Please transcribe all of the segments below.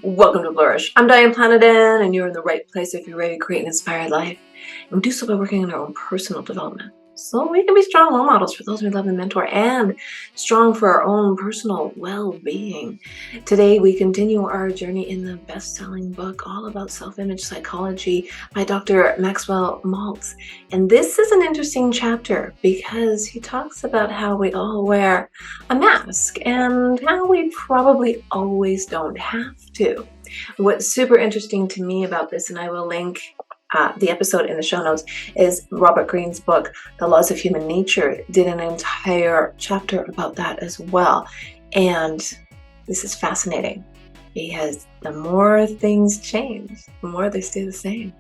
Welcome to Flourish. I'm Diane Planidin, and you're in the right place if you're ready to create an inspired life. And we do so by working on our own personal development. So we can be strong role models for those we love and mentor, and strong for our own personal well-being. Today, we continue our journey in the best-selling book all about self-image psychology by Dr. Maxwell Maltz. And this is an interesting chapter because he talks about how we all wear a mask and how we probably always don't have to. What's super interesting to me about this, and I will link the episode in the show notes, is Robert Greene's book, The Laws of Human Nature, did an entire chapter about that as well. And this is fascinating because the more things change, the more they stay the same.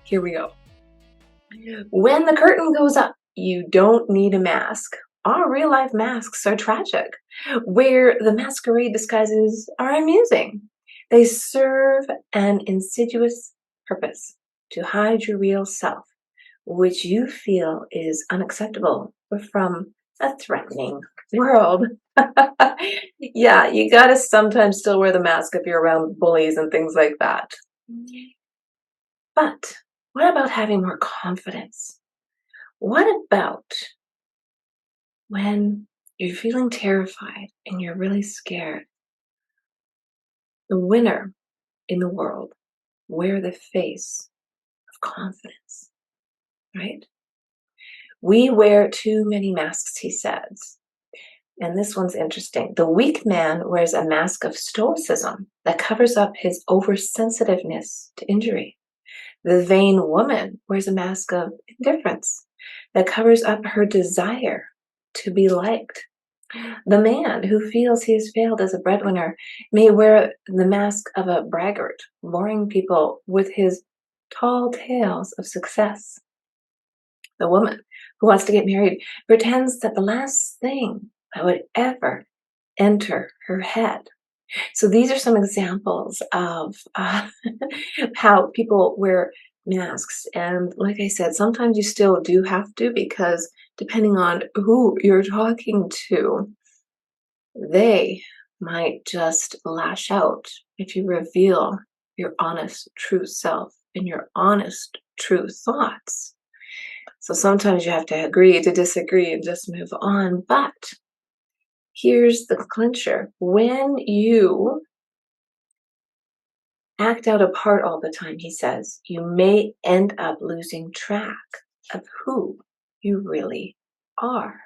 Here we go. When the curtain goes up, you don't need a mask. Our real-life masks are tragic, where the masquerade disguises are amusing. They serve an insidious purpose to hide your real self, which you feel is unacceptable from a threatening world. Yeah, you gotta sometimes still wear the mask if you're around bullies and things like that. But what about having more confidence? What about when you're feeling terrified and you're really scared? The winner in the world wear the face of confidence, right? We wear too many masks, he says. And this one's interesting. The weak man wears a mask of stoicism that covers up his oversensitiveness to injury. The vain woman wears a mask of indifference that covers up her desire to be liked. The man who feels he has failed as a breadwinner may wear the mask of a braggart, boring people with his tall tales of success. The woman who wants to get married pretends that the last thing that would ever enter her head. So these are some examples of how people wear masks. And like I said, sometimes you still do have to, because depending on who you're talking to, they might just lash out if you reveal your honest, true self and your honest, true thoughts. So sometimes you have to agree to disagree and just move on. But here's the clincher. When you act out a part all the time, he says, you may end up losing track of who you really are.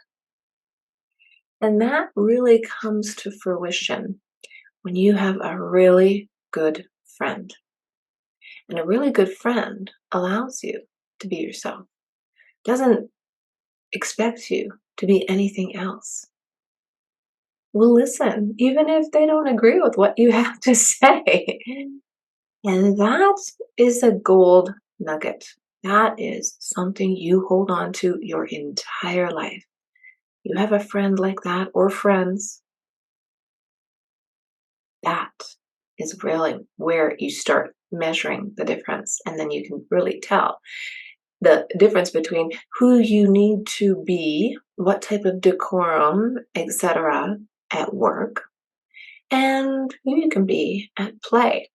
And that really comes to fruition when you have a really good friend. And a really good friend allows you to be yourself, doesn't expect you to be anything else. Will listen, even if they don't agree with what you have to say. And that is a gold nugget. That is something you hold on to your entire life. You have a friend like that, or friends. That is really where you start measuring the difference. And then you can really tell the difference between who you need to be, what type of decorum, etc. at work, and who you can be at play.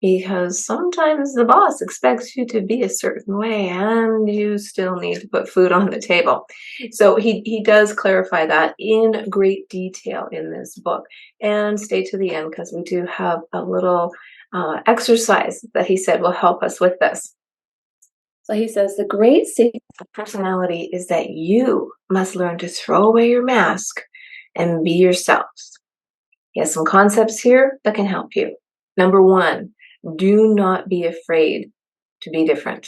Because sometimes the boss expects you to be a certain way and you still need to put food on the table. So he does clarify that in great detail in this book. And stay to the end, because we do have a little exercise that he said will help us with this. So he says, the great secret of personality is that you must learn to throw away your mask and be yourselves. He has some concepts here that can help you. Number one, do not be afraid to be different.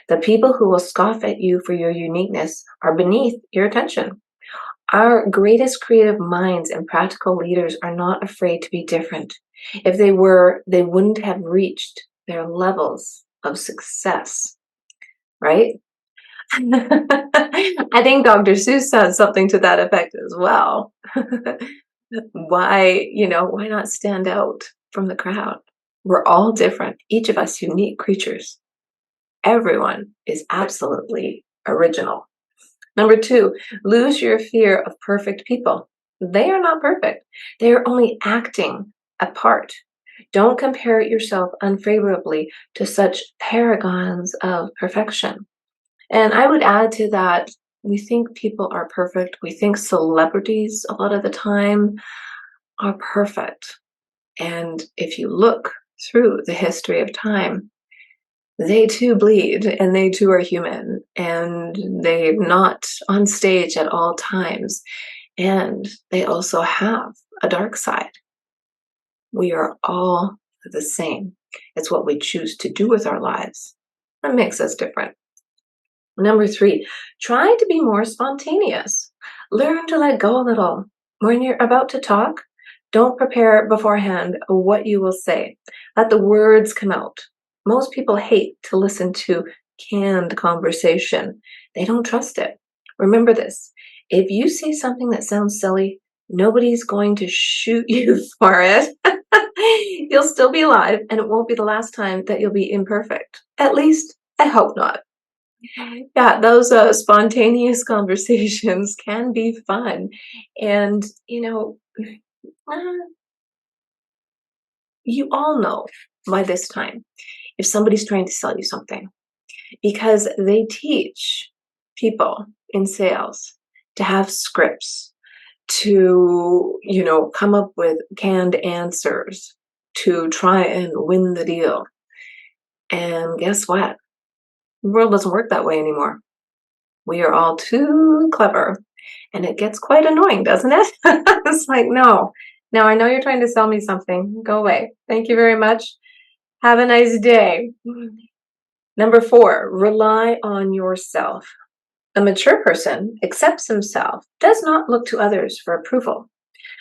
The people who will scoff at you for your uniqueness are beneath your attention. Our greatest creative minds and practical leaders are not afraid to be different. If they were, they wouldn't have reached their levels of success, right? I think Dr. Seuss said something to that effect as well. Why not stand out from the crowd? We're all different, each of us unique creatures. Everyone is absolutely original. Number two, lose your fear of perfect people. They are not perfect. They are only acting apart. Don't compare yourself unfavorably to such paragons of perfection. And I would add to that, we think people are perfect. We think celebrities a lot of the time are perfect. And if you look through the history of time, they too bleed and they too are human and they're not on stage at all times. And they also have a dark side. We are all the same. It's what we choose to do with our lives that makes us different. Number three, try to be more spontaneous. Learn to let go a little. When you're about to talk, don't prepare beforehand what you will say. Let the words come out. Most people hate to listen to canned conversation. They don't trust it. Remember this. If you say something that sounds silly, nobody's going to shoot you for it. You'll still be alive, and it won't be the last time that you'll be imperfect. At least, I hope not. Yeah, those spontaneous conversations can be fun. And, uh, you all know by this time if somebody's trying to sell you something because they teach people in sales to have scripts, to, come up with canned answers to try and win the deal. And guess what? The world doesn't work that way anymore. We are all too clever. And it gets quite annoying, doesn't it? It's like, no, I know you're trying to sell me something. Go away. Thank you very much. Have a nice day. Number four, rely on yourself. A mature person accepts himself, does not look to others for approval.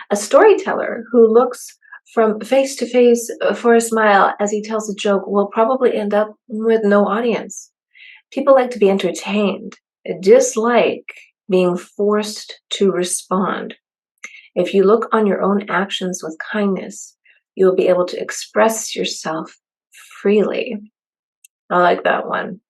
A storyteller who looks from face to face for a smile as he tells a joke will probably end up with no audience. People like to be entertained, dislike being forced to respond. If you look on your own actions with kindness, you'll be able to express yourself freely. I like that one.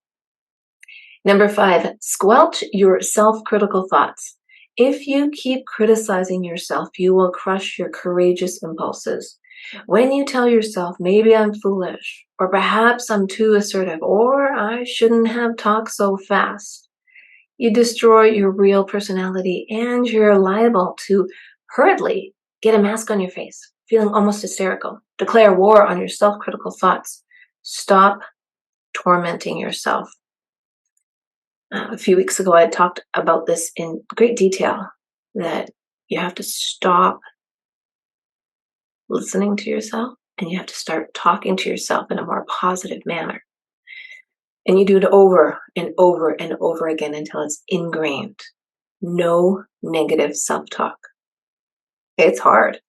Number five, squelch your self-critical thoughts. If you keep criticizing yourself, you will crush your courageous impulses. When you tell yourself, maybe I'm foolish, or perhaps I'm too assertive, or I shouldn't have talked so fast, you destroy your real personality and you're liable to hurriedly get a mask on your face, feeling almost hysterical. Declare war on your self-critical thoughts. Stop tormenting yourself. A few weeks ago, I talked about this in great detail, that you have to stop listening to yourself and you have to start talking to yourself in a more positive manner. And you do it over and over and over again until it's ingrained. No negative self-talk. It's hard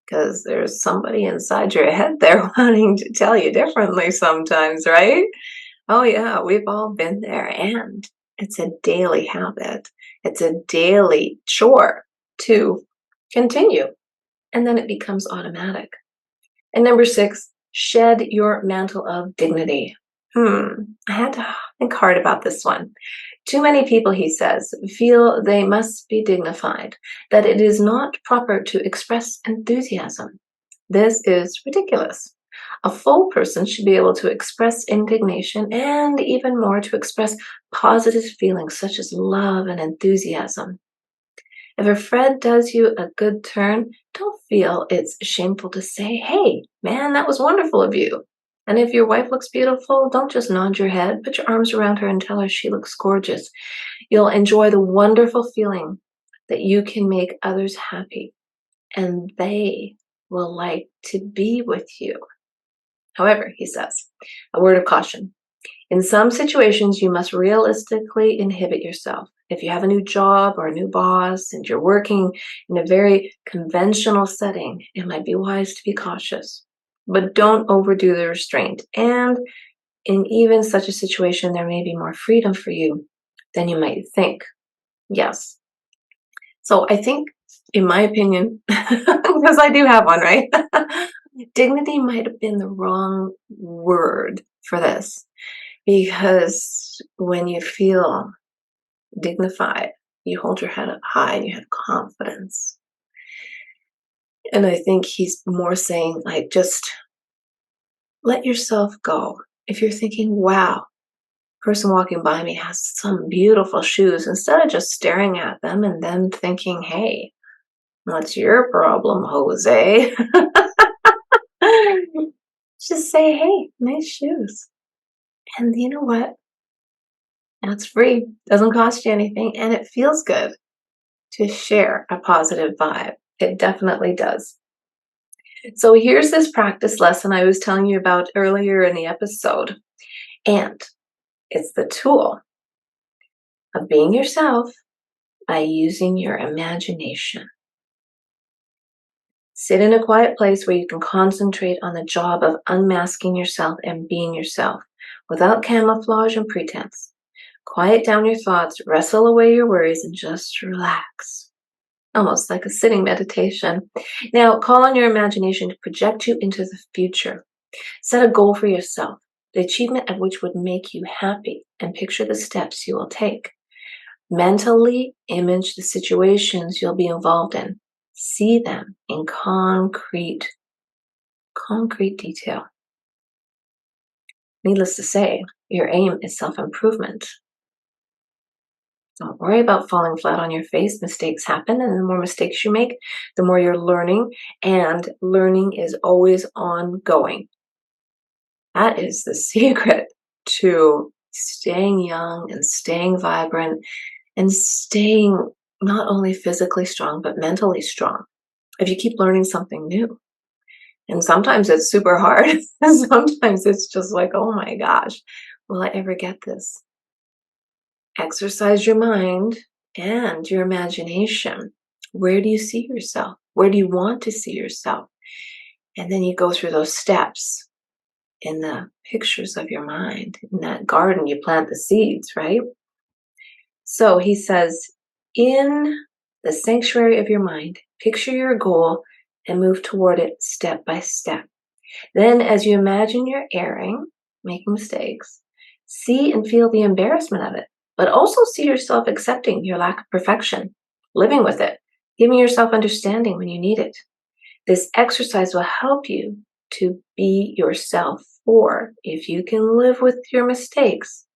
because there's somebody inside your head there wanting to tell you differently sometimes, right? Oh yeah, we've all been there, and it's a daily habit. It's a daily chore to continue, and then it becomes automatic. And number six, shed your mantle of dignity. I had to think hard about this one. Too many people, he says, feel they must be dignified, that it is not proper to express enthusiasm. This is ridiculous. A full person should be able to express indignation and even more to express positive feelings such as love and enthusiasm. If a friend does you a good turn, don't feel it's shameful to say, hey, man, that was wonderful of you. And if your wife looks beautiful, don't just nod your head, put your arms around her and tell her she looks gorgeous. You'll enjoy the wonderful feeling that you can make others happy, and they will like to be with you. However, he says, a word of caution. In some situations, you must realistically inhibit yourself. If you have a new job or a new boss and you're working in a very conventional setting, it might be wise to be cautious. But don't overdo the restraint. And in even such a situation, there may be more freedom for you than you might think. Yes. So I think, in my opinion, because I do have one, right? Dignity might have been the wrong word for this. Because when you feel dignified, you hold your head up high and you have confidence. And I think he's more saying, like, just let yourself go. If you're thinking, wow, person walking by me has some beautiful shoes, instead of just staring at them and then thinking, hey, what's your problem, Jose? Just say, hey, nice shoes. And you know what? That's free, doesn't cost you anything, and it feels good to share a positive vibe. It definitely does. So here's this practice lesson I was telling you about earlier in the episode. And it's the tool of being yourself by using your imagination. Sit in a quiet place where you can concentrate on the job of unmasking yourself and being yourself without camouflage and pretense. Quiet down your thoughts, wrestle away your worries, and just relax. Almost like a sitting meditation. Now, call on your imagination to project you into the future. Set a goal for yourself, the achievement of which would make you happy, and picture the steps you will take. Mentally image the situations you'll be involved in. See them in concrete detail. Needless to say, your aim is self-improvement. Don't worry about falling flat on your face. Mistakes happen, and the more mistakes you make, the more you're learning, and learning is always ongoing. That is the secret to staying young and staying vibrant and staying not only physically strong, but mentally strong. If you keep learning something new. And sometimes it's super hard. Sometimes it's just like, oh my gosh, will I ever get this? Exercise your mind and your imagination. Where do you see yourself? Where do you want to see yourself? And then you go through those steps in the pictures of your mind. In that garden, you plant the seeds, right? So he says, in the sanctuary of your mind, picture your goal and move toward it step by step. Then, as you imagine you're erring, making mistakes, see and feel the embarrassment of it, but also see yourself accepting your lack of perfection, living with it, giving yourself understanding when you need it. This exercise will help you to be yourself, for if you can live with your mistakes,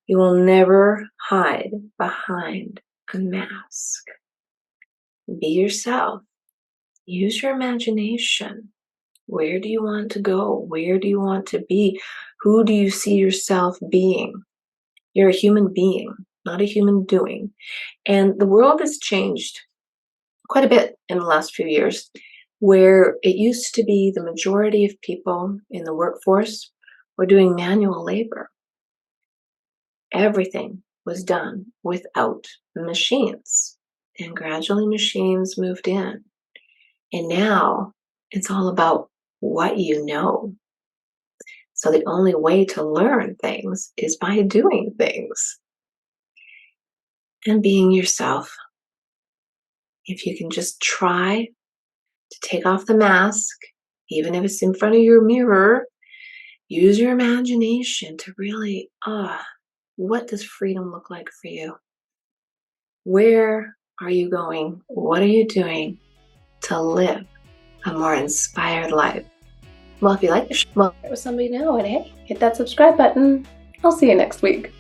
you will never hide behind a mask. Be yourself. Use your imagination. Where do you want to go? Where do you want to be? Who do you see yourself being? You're a human being, not a human doing. And the world has changed quite a bit in the last few years, where it used to be the majority of people in the workforce were doing manual labor. Everything was done without machines. And gradually machines moved in. And now it's all about what you know. So the only way to learn things is by doing things and being yourself. If you can just try to take off the mask, even if it's in front of your mirror, use your imagination to really, what does freedom look like for you? Where are you going? What are you doing to live a more inspired life? Well, if you like the show, share it with somebody new, and hey, hit that subscribe button. I'll see you next week.